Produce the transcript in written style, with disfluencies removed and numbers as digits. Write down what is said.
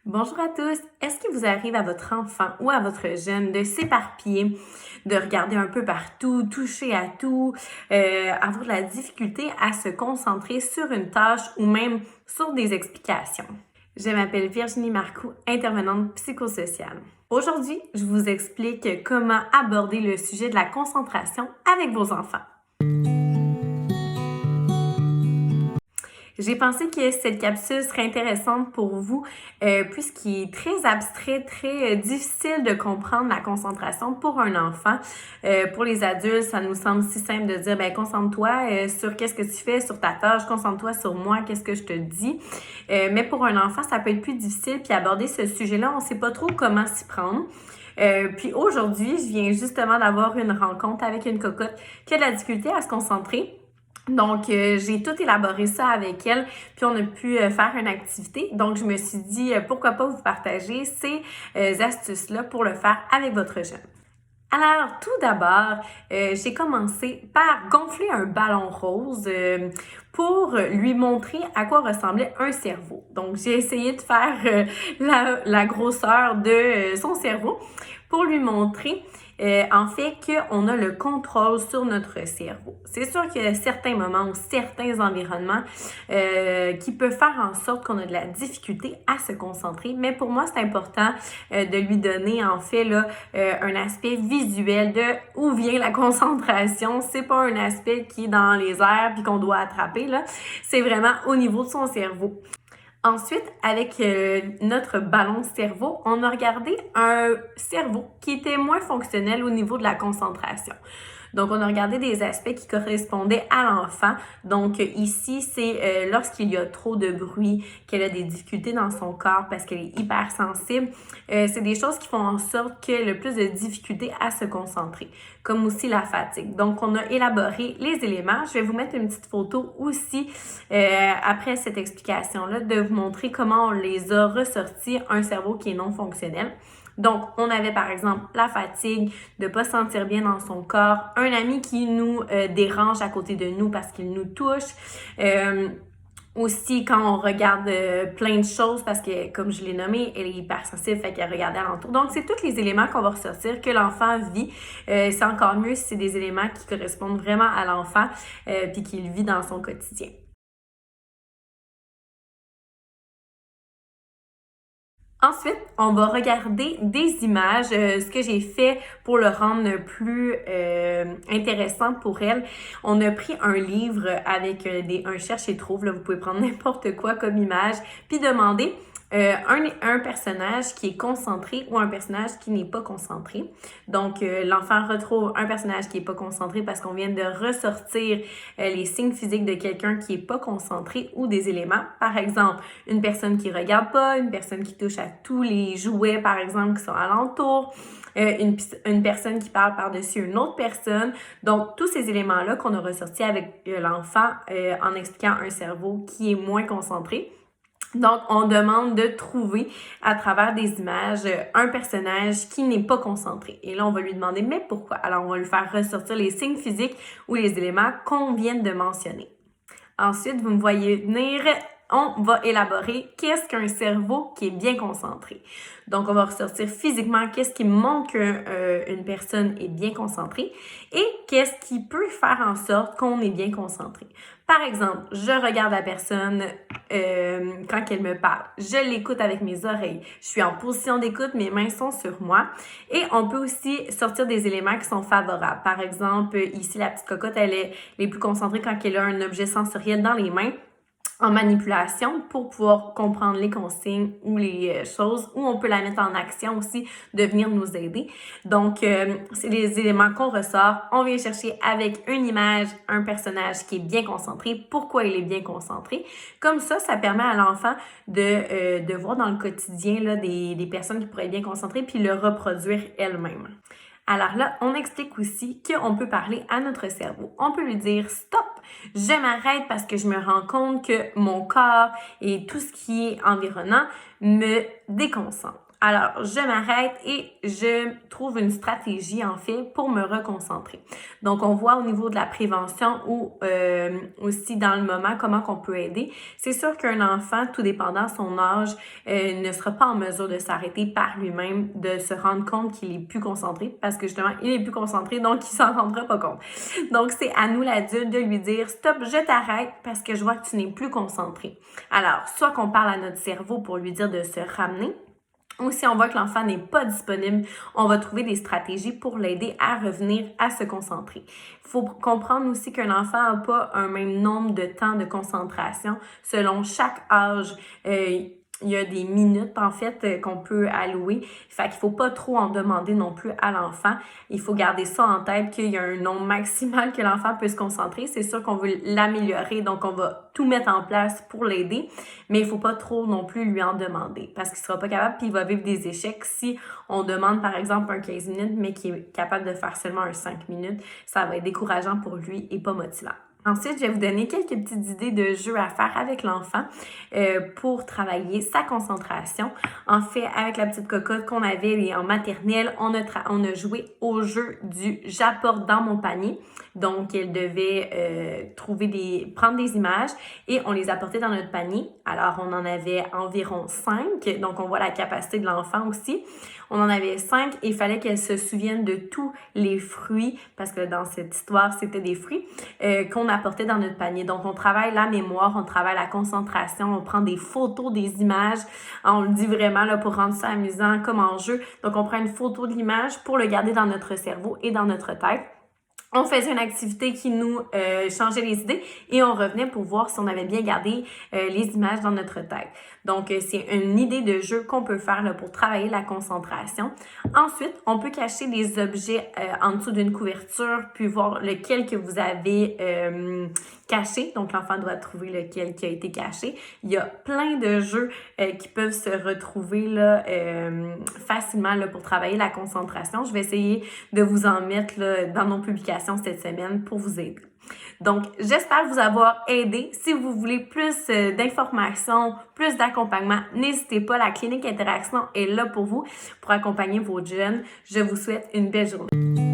Bonjour à tous. Est-ce qu'il vous arrive à votre enfant ou à votre jeune de s'éparpiller, de regarder un peu partout, toucher à tout, avoir de la difficulté à se concentrer sur une tâche ou même sur des explications? Je m'appelle Virginie Marcoux, intervenante psychosociale. Aujourd'hui, je vous explique comment aborder le sujet de la concentration avec vos enfants. J'ai pensé que cette capsule serait intéressante pour vous puisqu'il est très abstrait, très difficile de comprendre la concentration pour un enfant. Pour les adultes, ça nous semble si simple de dire concentre-toi sur qu'est-ce que tu fais, sur ta tâche, concentre-toi sur moi, qu'est-ce que je te dis. Mais pour un enfant, ça peut être plus difficile. Puis aborder ce sujet-là, on ne sait pas trop comment s'y prendre. Puis aujourd'hui, je viens justement d'avoir une rencontre avec une cocotte qui a de la difficulté à se concentrer. Donc, j'ai tout élaboré ça avec elle, puis on a pu faire une activité. Donc, je me suis dit, pourquoi pas vous partager ces astuces-là pour le faire avec votre jeune. Alors, tout d'abord, j'ai commencé par gonfler un ballon rose pour lui montrer à quoi ressemblait un cerveau. Donc, j'ai essayé de faire la grosseur de son cerveau pour lui montrer en fait qu'on a le contrôle sur notre cerveau. C'est sûr qu'il y a certains moments ou certains environnements qui peuvent faire en sorte qu'on a de la difficulté à se concentrer, mais pour moi, c'est important de lui donner en fait là, un aspect visuel de où vient la concentration. C'est pas un aspect qui est dans les airs puis qu'on doit attraper, là. C'est vraiment au niveau de son cerveau. Ensuite, avec notre ballon cerveau, on a regardé un cerveau qui était moins fonctionnel au niveau de la concentration. Donc, on a regardé des aspects qui correspondaient à l'enfant. Donc, ici, c'est lorsqu'il y a trop de bruit, qu'elle a des difficultés dans son corps parce qu'elle est hypersensible. C'est des choses qui font en sorte qu'elle a le plus de difficultés à se concentrer, comme aussi la fatigue. Donc, on a élaboré les éléments. Je vais vous mettre une petite photo aussi après cette explication-là de vous montrer comment on les a ressortis un cerveau qui est non fonctionnel. Donc, on avait par exemple la fatigue, de ne pas se sentir bien dans son corps, un ami qui nous dérange à côté de nous parce qu'il nous touche. Aussi, quand on regarde plein de choses, parce que, comme je l'ai nommé, elle est hypersensible, fait qu'elle regarde alentour. Donc, c'est tous les éléments qu'on va ressortir, que l'enfant vit. C'est encore mieux si c'est des éléments qui correspondent vraiment à l'enfant puis qu'il vit dans son quotidien. Ensuite, on va regarder des images, ce que j'ai fait pour le rendre plus intéressant pour elle. On a pris un livre avec un cherche et trouve, là, vous pouvez prendre n'importe quoi comme image, puis demander un personnage qui est concentré ou un personnage qui n'est pas concentré. Donc, l'enfant retrouve un personnage qui n'est pas concentré parce qu'on vient de ressortir les signes physiques de quelqu'un qui n'est pas concentré ou des éléments. Par exemple, une personne qui regarde pas, une personne qui touche à tous les jouets, par exemple, qui sont alentour, une personne qui parle par-dessus une autre personne. Donc, tous ces éléments-là qu'on a ressortis avec l'enfant en expliquant un cerveau qui est moins concentré. Donc, on demande de trouver à travers des images un personnage qui n'est pas concentré. Et là, on va lui demander, mais pourquoi? Alors, on va lui faire ressortir les signes physiques ou les éléments qu'on vient de mentionner. Ensuite, vous me voyez venir, on va élaborer qu'est-ce qu'un cerveau qui est bien concentré. Donc, on va ressortir physiquement qu'est-ce qui montre qu'une personne est bien concentrée et qu'est-ce qui peut faire en sorte qu'on est bien concentré. Par exemple, je regarde la personne quand elle me parle. Je l'écoute avec mes oreilles. Je suis en position d'écoute, mes mains sont sur moi. Et on peut aussi sortir des éléments qui sont favorables. Par exemple, ici, la petite cocotte, elle est les plus concentrée quand elle a un objet sensoriel dans les mains en manipulation pour pouvoir comprendre les consignes ou les choses, ou on peut la mettre en action aussi, de venir nous aider. Donc, c'est les éléments qu'on ressort. On vient chercher avec une image un personnage qui est bien concentré. Pourquoi il est bien concentré? Comme ça permet à l'enfant de voir dans le quotidien là, des personnes qui pourraient être bien concentrées puis le reproduire elle-même. Alors là, on explique aussi qu'on peut parler à notre cerveau. On peut lui dire « Stop! Je m'arrête parce que je me rends compte que mon corps et tout ce qui est environnant me déconcentre. » Alors, je m'arrête et je trouve une stratégie, en fait, pour me reconcentrer. Donc, on voit au niveau de la prévention ou aussi dans le moment comment qu'on peut aider. C'est sûr qu'un enfant, tout dépendant de son âge, ne sera pas en mesure de s'arrêter par lui-même, de se rendre compte qu'il est plus concentré parce que justement, il est plus concentré, donc il s'en rendra pas compte. Donc, c'est à nous, l'adulte, de lui dire « Stop, je t'arrête parce que je vois que tu n'es plus concentré. » Alors, soit qu'on parle à notre cerveau pour lui dire de se ramener, ou si on voit que l'enfant n'est pas disponible, on va trouver des stratégies pour l'aider à revenir à se concentrer. Il faut comprendre aussi qu'un enfant n'a pas un même nombre de temps de concentration selon chaque âge. Il y a des minutes, en fait, qu'on peut allouer. Fait qu'il faut pas trop en demander non plus à l'enfant. Il faut garder ça en tête qu'il y a un nombre maximal que l'enfant peut se concentrer. C'est sûr qu'on veut l'améliorer, donc on va tout mettre en place pour l'aider, mais il faut pas trop non plus lui en demander parce qu'il sera pas capable puis il va vivre des échecs si on demande par exemple un 15 minutes mais qu'il est capable de faire seulement un 5 minutes. Ça va être décourageant pour lui et pas motivant. Ensuite, je vais vous donner quelques petites idées de jeux à faire avec l'enfant pour travailler sa concentration. En fait, avec la petite cocotte qu'on avait en maternelle, on a joué au jeu du j'apporte dans mon panier. Donc, elle devait prendre des images et on les apportait dans notre panier. Alors, on en avait environ 5. Donc, on voit la capacité de l'enfant aussi. On en avait 5 et il fallait qu'elle se souvienne de tous les fruits, parce que dans cette histoire, c'était des fruits, qu'on apportait dans notre panier. Donc, on travaille la mémoire, on travaille la concentration, on prend des photos des images. On le dit vraiment là pour rendre ça amusant comme en jeu. Donc, on prend une photo de l'image pour le garder dans notre cerveau et dans notre tête. On faisait une activité qui nous changeait les idées et on revenait pour voir si on avait bien gardé les images dans notre tête. Donc, c'est une idée de jeu qu'on peut faire là, pour travailler la concentration. Ensuite, on peut cacher des objets en dessous d'une couverture puis voir lequel que vous avez caché. Donc, l'enfant doit trouver lequel qui a été caché. Il y a plein de jeux qui peuvent se retrouver là, facilement là, pour travailler la concentration. Je vais essayer de vous en mettre là, dans nos publications cette semaine pour vous aider. Donc, j'espère vous avoir aidé. Si vous voulez plus d'informations, plus d'accompagnement, n'hésitez pas. La clinique Interaction est là pour vous, pour accompagner vos jeunes. Je vous souhaite une belle journée.